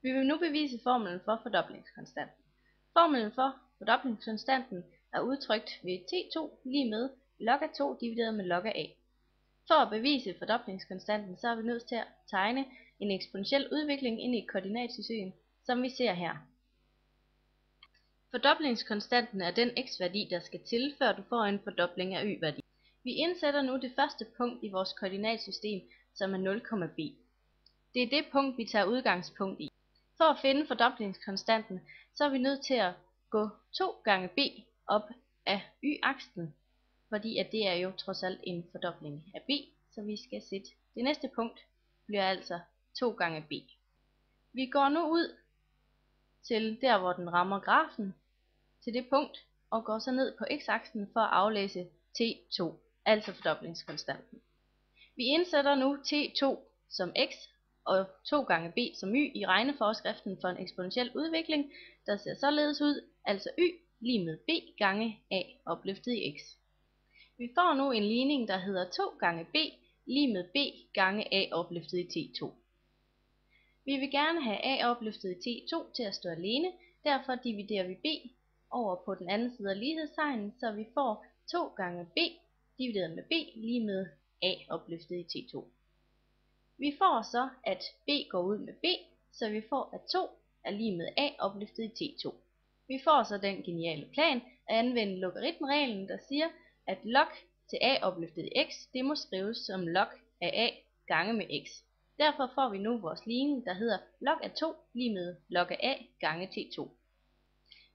Vi vil nu bevise formlen for fordoblingskonstanten. Formlen for fordoblingskonstanten er udtrykt ved T2 lige med log af 2 divideret med log af a. For at bevise fordoblingskonstanten, så er vi nødt til at tegne en eksponentiel udvikling ind i et koordinatsystem, som vi ser her. Fordoblingskonstanten er den x-værdi, der skal til, før du får en fordobling af y-værdi. Vi indsætter nu det første punkt i vores koordinatsystem, som er 0,b. Det er det punkt, vi tager udgangspunkt i. For at finde fordoblingskonstanten, så er vi nødt til at gå 2 gange b op af y-aksen, fordi at det er jo trods alt en fordobling af b, så vi skal sætte det næste punkt bliver altså 2 gange b. Vi går nu ud til der, hvor den rammer grafen, til det punkt, og går så ned på x-aksen for at aflæse T2, altså fordoblingskonstanten. Vi indsætter nu T2 som x og 2 gange b som y i regneforskriften for en eksponentiel udvikling, der ser således ud, altså y lige med b gange a opløftet i x. Vi får nu en ligning, der hedder 2 gange b lige med b gange a opløftet i T2. Vi vil gerne have a opløftet i T2 til at stå alene, derfor dividerer vi b over på den anden side af lighedstegnen, så vi får 2 gange b divideret med b lige med a opløftet i T2. Vi får så, at b går ud med b, så vi får, at 2 er lige med a opløftet i T2. Vi får så den geniale plan at anvende logaritmereglen, der siger, at log til a opløftet i x, det må skrives som log af a gange med x. Derfor får vi nu vores ligning, der hedder log af 2 lige med log af a gange T2.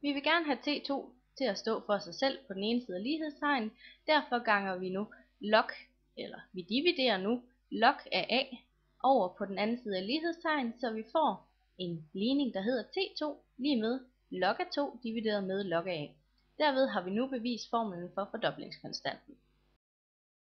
Vi vil gerne have T2 til at stå for sig selv på den ene side af lighedstegnen, derfor ganger vi nu vi dividerer nu log af a over på den anden side af lighedstegnen, så vi får en ligning, der hedder T2 lige med log af 2 divideret med log af a. Derved har vi nu bevist formlen for fordoblingskonstanten.